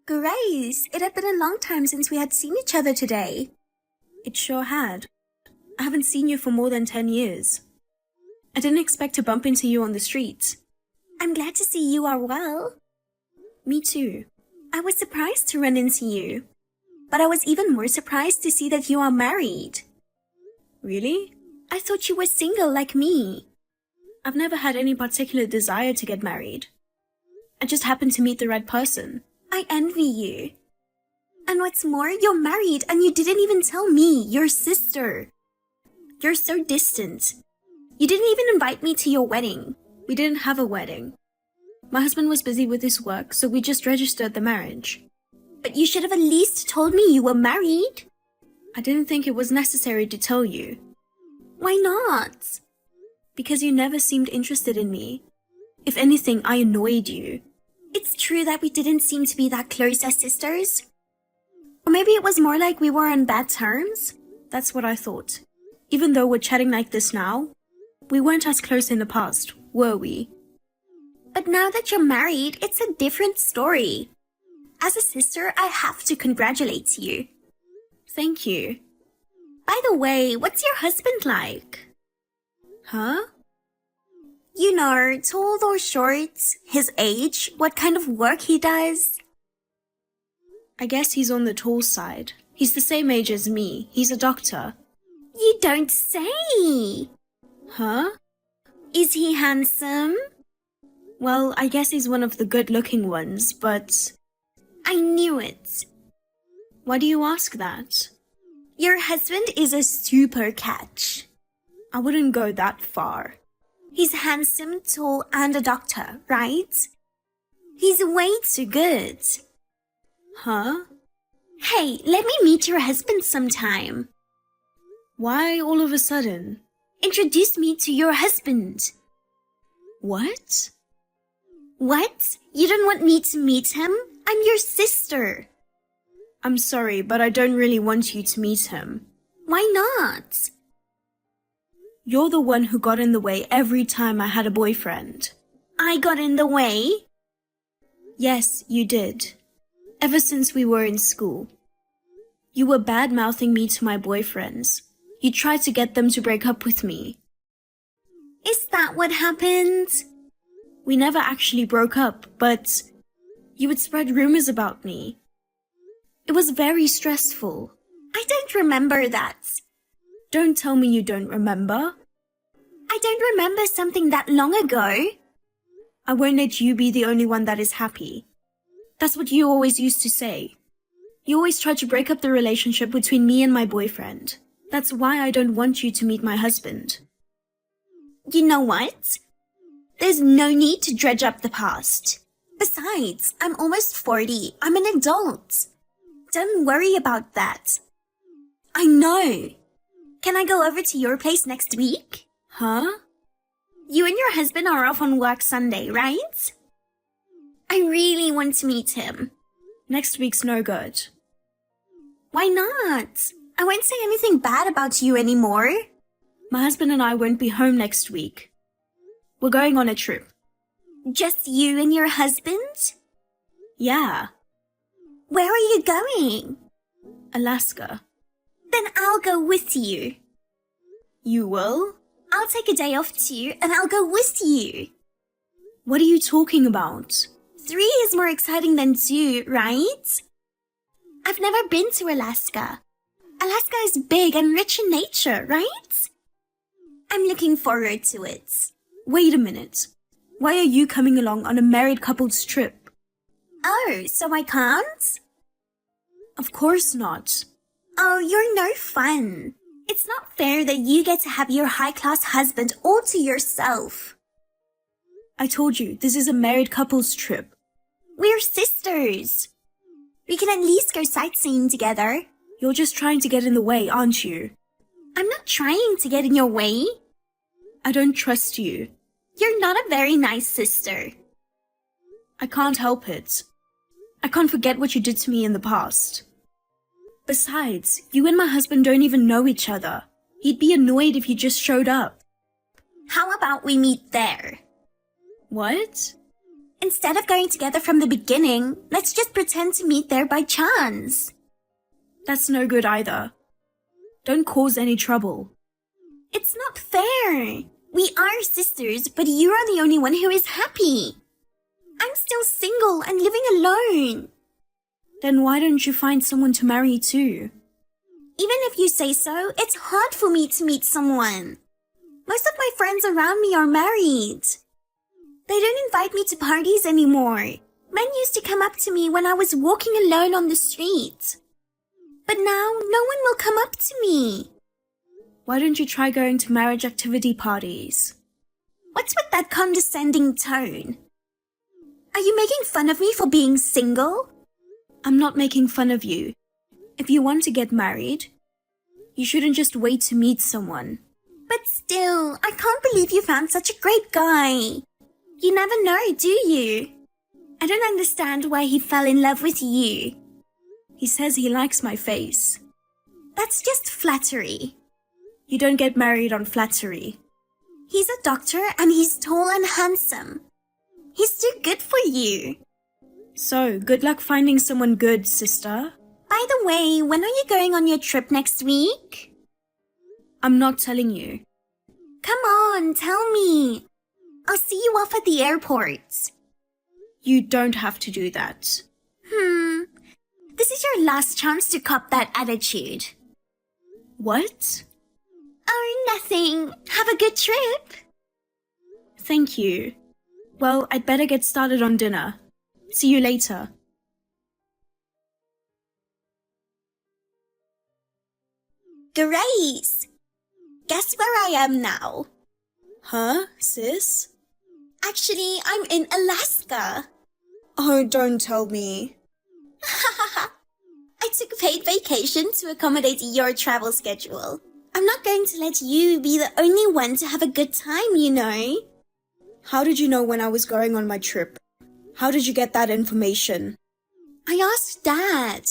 Grace, it had been a long time since we had seen each other today. It sure had. I haven't seen you for more than 10 years. I didn't expect to bump into you on the street. I'm glad to see you are well. Me too. I was surprised to run into you. But I was even more surprised to see that you are married. Really? I thought you were single like me. I've never had any particular desire to get married. I just happened to meet the right person. I envy you. And what's more, you're married and you didn't even tell me, your sister. You're so distant. You didn't even invite me to your wedding. We didn't have a wedding. My husband was busy with his work, so we just registered the marriage. But you should have at least told me you were married. I didn't think it was necessary to tell you. Why not? Because you never seemed interested in me. If anything, I annoyed you. It's true that we didn't seem to be that close as sisters. Or maybe it was more like we were on bad terms. That's what I thought. Even though we're chatting like this now, we weren't as close in the past, were we? But now that you're married, it's a different story. As a sister, I have to congratulate you. Thank you. By the way, what's your husband like? Huh? You know, tall or short, his age, what kind of work he does. I guess he's on the tall side. He's the same age as me. He's a doctor. You don't say! Huh? Is he handsome? Well, I guess he's one of the good-looking ones, but... I knew it. Why do you ask that? Your husband is a super catch. I wouldn't go that far. He's handsome, tall, and a doctor, right? He's way too good. Huh? Hey, let me meet your husband sometime. Why all of a sudden? Introduce me to your husband. What? What? You don't want me to meet him? I'm your sister. I'm sorry, but I don't really want you to meet him. Why not? You're the one who got in the way every time I had a boyfriend. I got in the way? Yes, you did. Ever since we were in school. You were bad-mouthing me to my boyfriends. You tried to get them to break up with me. Is that what happened? We never actually broke up, but you would spread rumors about me. It was very stressful. I don't remember that. Don't tell me you don't remember. I don't remember something that long ago. I won't let you be the only one that is happy. That's what you always used to say. You always tried to break up the relationship between me and my boyfriend. That's why I don't want you to meet my husband. You know what? There's no need to dredge up the past. Besides, I'm almost 40. I'm an adult. Don't worry about that. I know. Can I go over to your place next week? Huh? You and your husband are off on work Sunday, right? I really want to meet him. Next week's no good. Why not? I won't say anything bad about you anymore. My husband and I won't be home next week. We're going on a trip. Just you and your husband? Yeah. Where are you going? Alaska. Then I'll go with you. You will? I'll take a day off too, and I'll go with you. What are you talking about? 3 is more exciting than 2, right? I've never been to Alaska. Alaska is big and rich in nature, right? I'm looking forward to it. Wait a minute. Why are you coming along on a married couple's trip? Oh, so I can't? Of course not. Oh, you're no fun. It's not fair that you get to have your high-class husband all to yourself. I told you, this is a married couple's trip. We're sisters. We can at least go sightseeing together. You're just trying to get in the way, aren't you? I'm not trying to get in your way. I don't trust you. You're not a very nice sister. I can't help it. I can't forget what you did to me in the past. Besides, you and my husband don't even know each other. He'd be annoyed if you just showed up. How about we meet there? What? Instead of going together from the beginning, let's just pretend to meet there by chance. That's no good either. Don't cause any trouble. It's not fair. We are sisters, but you are the only one who is happy. I'm still single and living alone. Then why don't you find someone to marry too? Even if you say so, it's hard for me to meet someone. Most of my friends around me are married. They don't invite me to parties anymore. Men used to come up to me when I was walking alone on the street. But now, no one will come up to me. Why don't you try going to marriage activity parties? What's with that condescending tone? Are you making fun of me for being single? I'm not making fun of you. If you want to get married, you shouldn't just wait to meet someone. But still, I can't believe you found such a great guy. You never know, do you? I don't understand why he fell in love with you. He says he likes my face. That's just flattery. You don't get married on flattery. He's a doctor and he's tall and handsome. He's too good for you. So, good luck finding someone good, sister. By the way, when are you going on your trip next week? I'm not telling you. Come on, tell me. I'll see you off at the airport. You don't have to do that. This is your last chance to cop that attitude. What? Oh, nothing. Have a good trip. Thank you. Well, I'd better get started on dinner. See you later. Grace! Guess where I am now? Huh, sis? Actually, I'm in Alaska. Oh, don't tell me. I took a paid vacation to accommodate your travel schedule. I'm not going to let you be the only one to have a good time, you know. How did you know when I was going on my trip? How did you get that information? I asked Dad.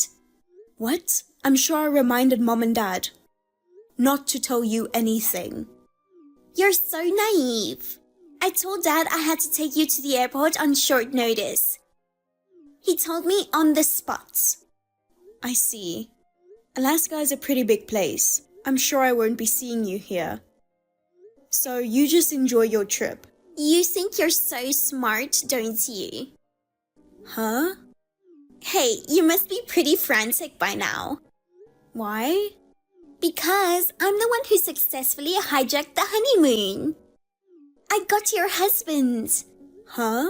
What? I'm sure I reminded Mom and Dad not to tell you anything. You're so naive. I told Dad I had to take you to the airport on short notice. He told me on the spot. I see. Alaska is a pretty big place. I'm sure I won't be seeing you here. So you just enjoy your trip. You think you're so smart, don't you? Huh? Hey, you must be pretty frantic by now. Why? Because I'm the one who successfully hijacked the honeymoon. I got your husband. Huh?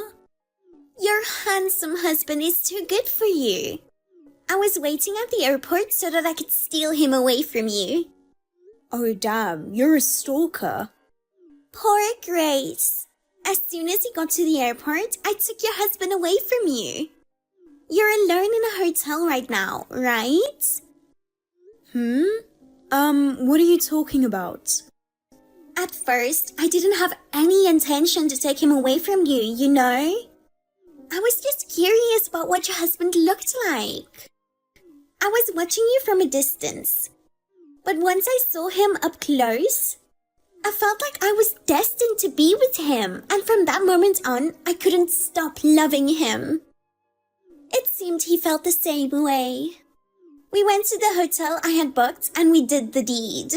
Your handsome husband is too good for you. I was waiting at the airport so that I could steal him away from you. Oh damn, you're a stalker. Poor Grace. As soon as he got to the airport, I took your husband away from you. You're alone in a hotel right now, right? What are you talking about? At first, I didn't have any intention to take him away from you, you know? I was just curious about what your husband looked like. I was watching you from a distance. But once I saw him up close, I felt like I was destined to be with him, and from that moment on, I couldn't stop loving him. It seemed he felt the same way. We went to the hotel I had booked and we did the deed.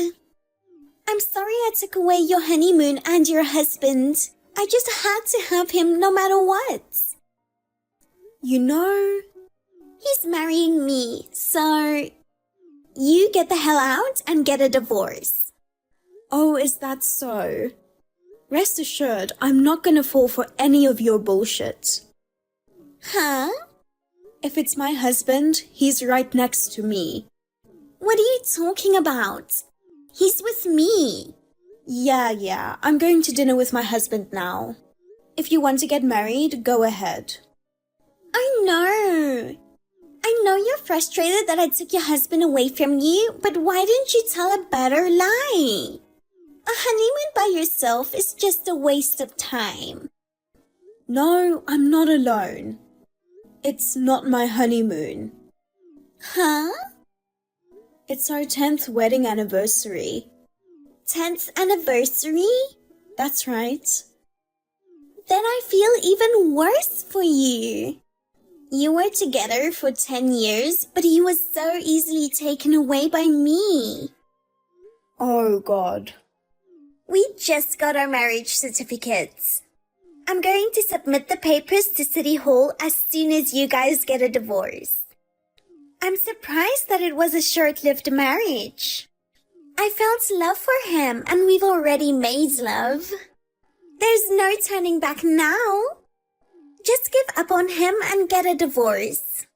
I'm sorry I took away your honeymoon and your husband. I just had to have him no matter what. You know, he's marrying me, so you get the hell out and get a divorce. Oh, is that so? Rest assured, I'm not gonna fall for any of your bullshit. Huh? If it's my husband, he's right next to me. What are you talking about? He's with me. Yeah, I'm going to dinner with my husband now. If you want to get married, go ahead. I know you're frustrated that I took your husband away from you, but why didn't you tell a better lie? A honeymoon by yourself is just a waste of time. No, I'm not alone. It's not my honeymoon. Huh? It's our 10th wedding anniversary. 10th anniversary? That's right. Then I feel even worse for you. You were together for 10 years, but he was so easily taken away by me. Oh, God. We just got our marriage certificates. I'm going to submit the papers to City Hall as soon as you guys get a divorce. I'm surprised that it was a short-lived marriage. I felt love for him and we've already made love. There's no turning back now. Just give up on him and get a divorce.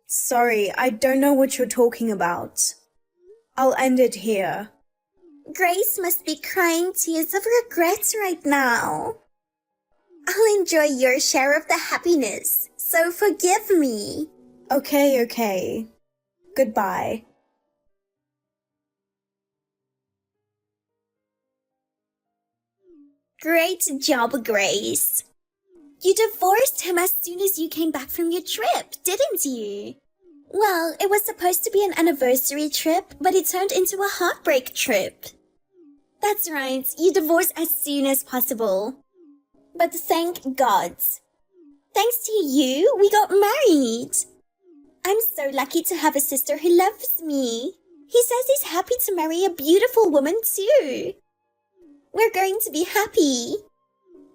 Sorry, I don't know what you're talking about. I'll end it here. Grace must be crying tears of regret right now. I'll enjoy your share of the happiness, so forgive me. Okay. Goodbye. Great job, Grace. You divorced him as soon as you came back from your trip, didn't you? Well, it was supposed to be an anniversary trip, but it turned into a heartbreak trip. That's right, you divorced as soon as possible. But thank God. Thanks to you, we got married. I'm so lucky to have a sister who loves me. He says he's happy to marry a beautiful woman too. We're going to be happy.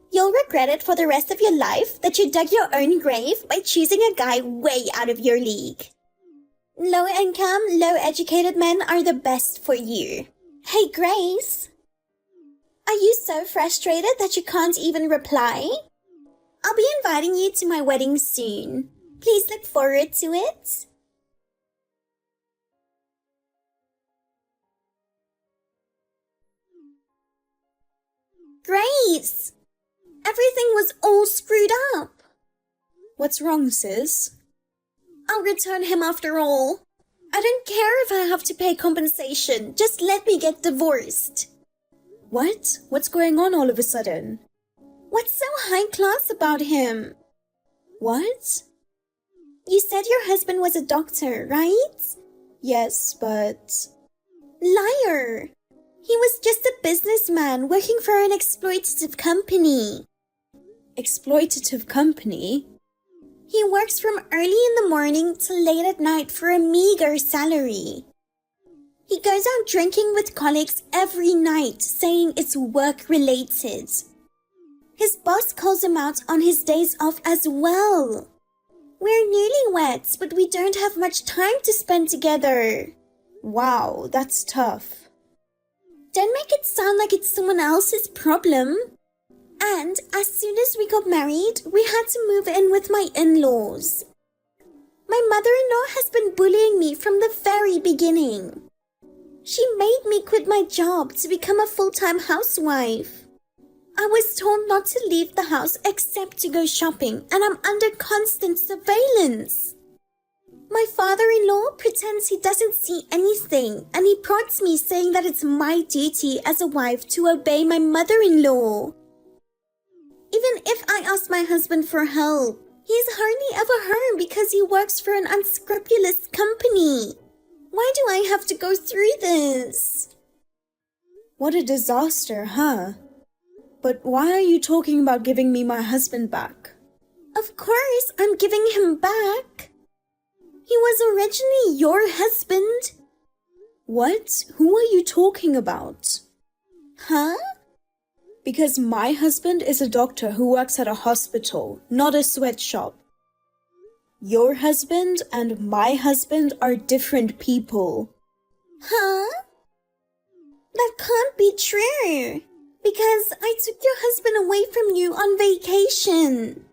You'll regret it for the rest of your life that you dug your own grave by choosing a guy way out of your league. Low income, low educated men are the best for you. Hey, Grace. Are you so frustrated that you can't even reply? I'll be inviting you to my wedding soon. Please look forward to it. Grace! Everything was all screwed up. What's wrong, sis? I'll return him after all. I don't care if I have to pay compensation. Just let me get divorced. What? What's going on all of a sudden? What's so high class about him? What? You said your husband was a doctor, right? Yes, but... Liar! He was just a businessman working for an exploitative company. Exploitative company? He works from early in the morning till late at night for a meager salary. He goes out drinking with colleagues every night, saying it's work-related. His boss calls him out on his days off as well. We're newlyweds, but we don't have much time to spend together. Wow, that's tough. Don't make it sound like it's someone else's problem. And as soon as we got married, we had to move in with my in-laws. My mother-in-law has been bullying me from the very beginning. She made me quit my job to become a full-time housewife. I was told not to leave the house except to go shopping, and I'm under constant surveillance. My father-in-law pretends he doesn't see anything, and he prods me saying that it's my duty as a wife to obey my mother-in-law. Even if I ask my husband for help, he's hardly ever home because he works for an unscrupulous company. Why do I have to go through this? What a disaster, huh? But why are you talking about giving me my husband back? Of course, I'm giving him back. He was originally your husband. What? Who are you talking about? Huh? Because my husband is a doctor who works at a hospital, not a sweatshop. Your husband and my husband are different people. Huh? That can't be true. Because I took your husband away from you on vacation.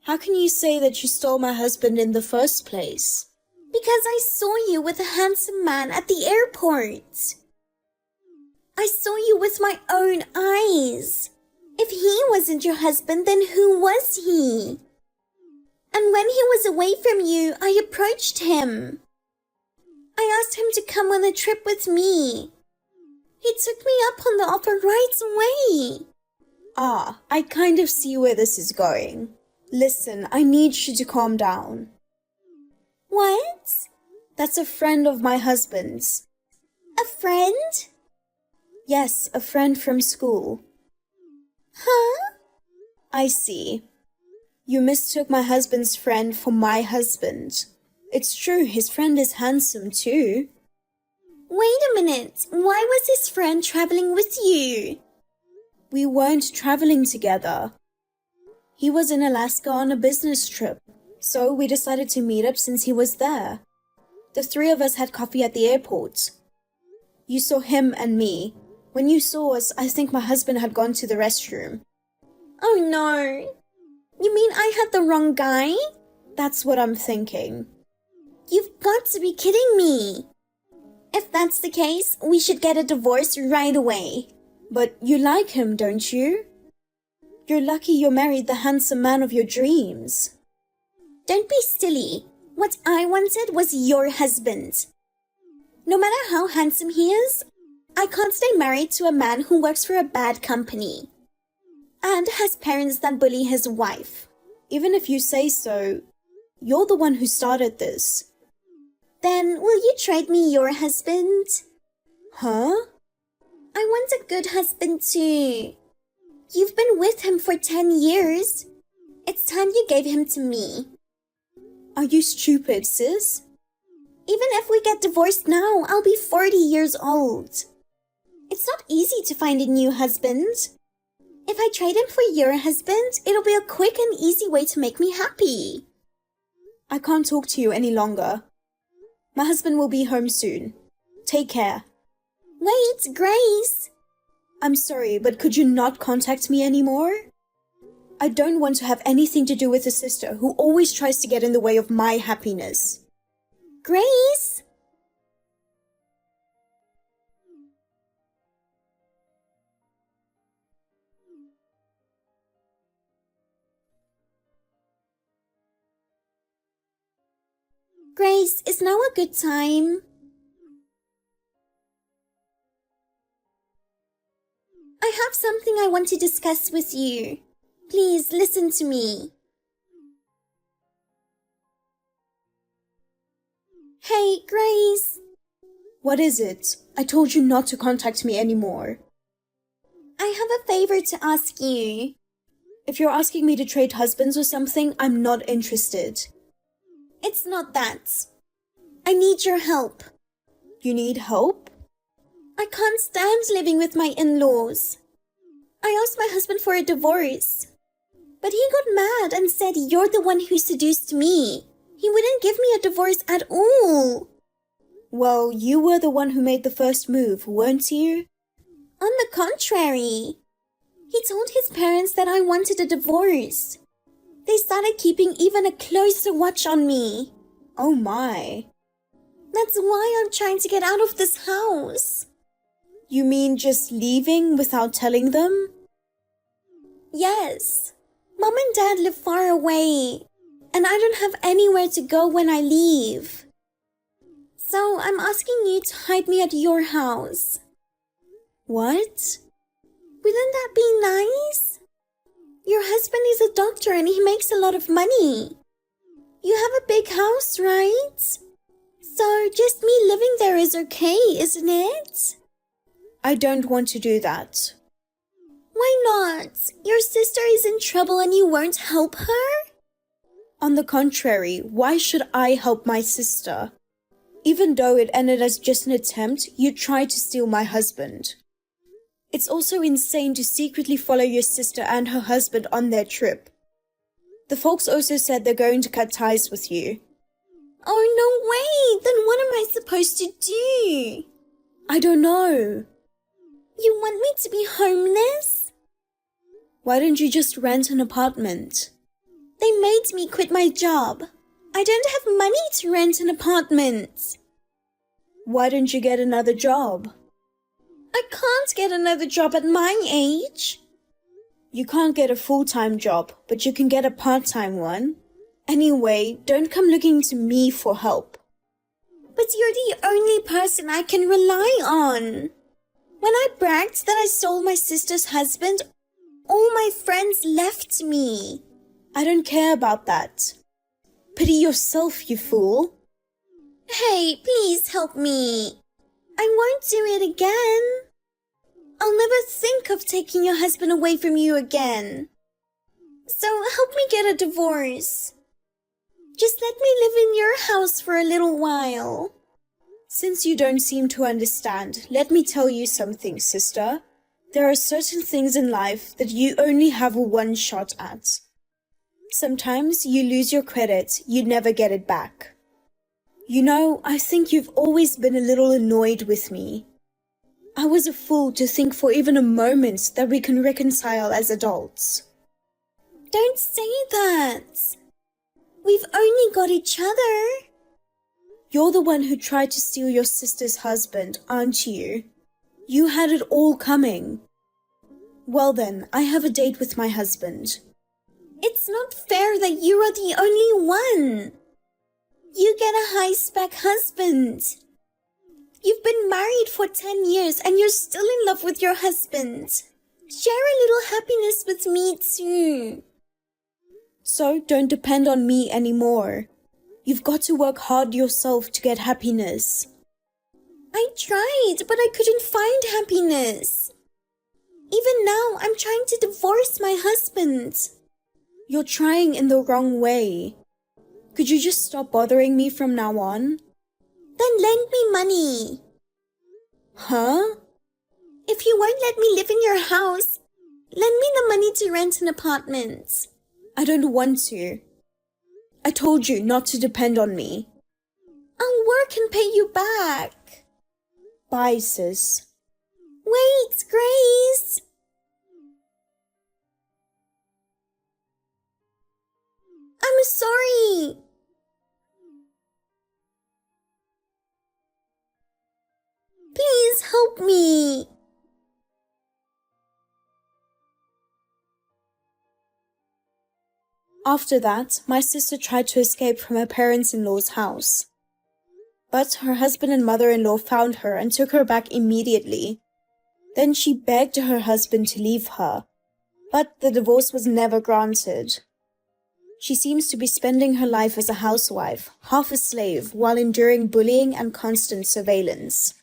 How can you say that you stole my husband in the first place? Because I saw you with a handsome man at the airport. I saw you with my own eyes. If he wasn't your husband, then who was he? And when he was away from you, I approached him. I asked him to come on a trip with me. He took me up on the offer right away. Ah, I kind of see where this is going. Listen, I need you to calm down. What? That's a friend of my husband's. A friend? Yes, a friend from school. Huh? I see. You mistook my husband's friend for my husband. It's true, his friend is handsome too. Wait a minute, why was his friend traveling with you? We weren't traveling together. He was in Alaska on a business trip, so we decided to meet up since he was there. The three of us had coffee at the airport. You saw him and me. When you saw us, I think my husband had gone to the restroom. Oh no. You mean I had the wrong guy? That's what I'm thinking. You've got to be kidding me. If that's the case, we should get a divorce right away. But you like him, don't you? You're lucky you married the handsome man of your dreams. Don't be silly. What I wanted was your husband. No matter how handsome he is, I can't stay married to a man who works for a bad company and has parents that bully his wife. Even if you say so, you're the one who started this. Then will you trade me your husband? Huh? I want a good husband too. You've been with him for 10 years. It's time you gave him to me. Are you stupid, sis? Even if we get divorced now, I'll be 40 years old. It's not easy to find a new husband. If I trade him for your husband, it'll be a quick and easy way to make me happy. I can't talk to you any longer. My husband will be home soon. Take care. Wait, Grace. I'm sorry, but could you not contact me anymore? I don't want to have anything to do with a sister who always tries to get in the way of my happiness. Grace? Grace, is now a good time? I have something I want to discuss with you. Please listen to me. Hey, Grace. What is it? I told you not to contact me anymore. I have a favor to ask you. If you're asking me to trade husbands or something, I'm not interested. It's not that. I need your help. You need help? I can't stand living with my in-laws. I asked my husband for a divorce, but he got mad and said you're the one who seduced me. He wouldn't give me a divorce at all. Well, you were the one who made the first move, weren't you? On the contrary. He told his parents that I wanted a divorce. They started keeping even a closer watch on me. Oh my. That's why I'm trying to get out of this house. You mean just leaving without telling them? Yes. Mom and Dad live far away, and I don't have anywhere to go when I leave. So I'm asking you to hide me at your house. What? Wouldn't that be nice? Your husband is a doctor and he makes a lot of money. You have a big house, right? So just me living there is okay, isn't it? I don't want to do that. Why not? Your sister is in trouble and you won't help her? On the contrary, why should I help my sister? Even though it ended as just an attempt, you tried to steal my husband. It's also insane to secretly follow your sister and her husband on their trip. The folks also said they're going to cut ties with you. Oh, no way! Then what am I supposed to do? I don't know. You want me to be homeless? Why don't you just rent an apartment? They made me quit my job. I don't have money to rent an apartment. Why don't you get another job? I can't get another job at my age. You can't get a full-time job, but you can get a part-time one. Anyway, don't come looking to me for help. But you're the only person I can rely on. When I bragged that I stole my sister's husband, all my friends left me. I don't care about that. Pity yourself, you fool. Hey, please help me. I won't do it again. I'll never think of taking your husband away from you again. So help me get a divorce. Just let me live in your house for a little while. Since you don't seem to understand, let me tell you something, sister. There are certain things in life that you only have one shot at. Sometimes you lose your credit, you never get it back. You know, I think you've always been a little annoyed with me. I was a fool to think for even a moment that we can reconcile as adults. Don't say that. We've only got each other. You're the one who tried to steal your sister's husband, aren't you? You had it all coming. Well then, I have a date with my husband. It's not fair that you are the only one. You get a high-spec husband. You've been married for 10 years and you're still in love with your husband. Share a little happiness with me too. So don't depend on me anymore. You've got to work hard yourself to get happiness. I tried, but I couldn't find happiness. Even now, I'm trying to divorce my husband. You're trying in the wrong way. Could you just stop bothering me from now on? Then lend me money. Huh? If you won't let me live in your house, lend me the money to rent an apartment. I don't want to. I told you not to depend on me. I'll work and pay you back. Bye, sis. Wait, Grace. I'm sorry. Please help me. After that, my sister tried to escape from her parents-in-law's house. But her husband and mother-in-law found her and took her back immediately. Then she begged her husband to leave her, but the divorce was never granted. She seems to be spending her life as a housewife, half a slave, while enduring bullying and constant surveillance.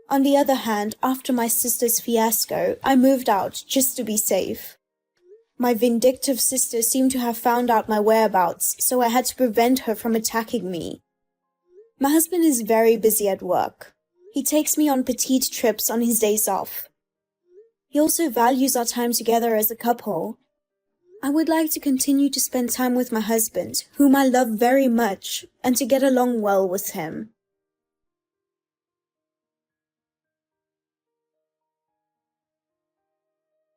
On the other hand, after my sister's fiasco, I moved out just to be safe. My vindictive sister seemed to have found out my whereabouts, so I had to prevent her from attacking me. My husband is very busy at work. He takes me on petite trips on his days off. He also values our time together as a couple. I would like to continue to spend time with my husband, whom I love very much, and to get along well with him.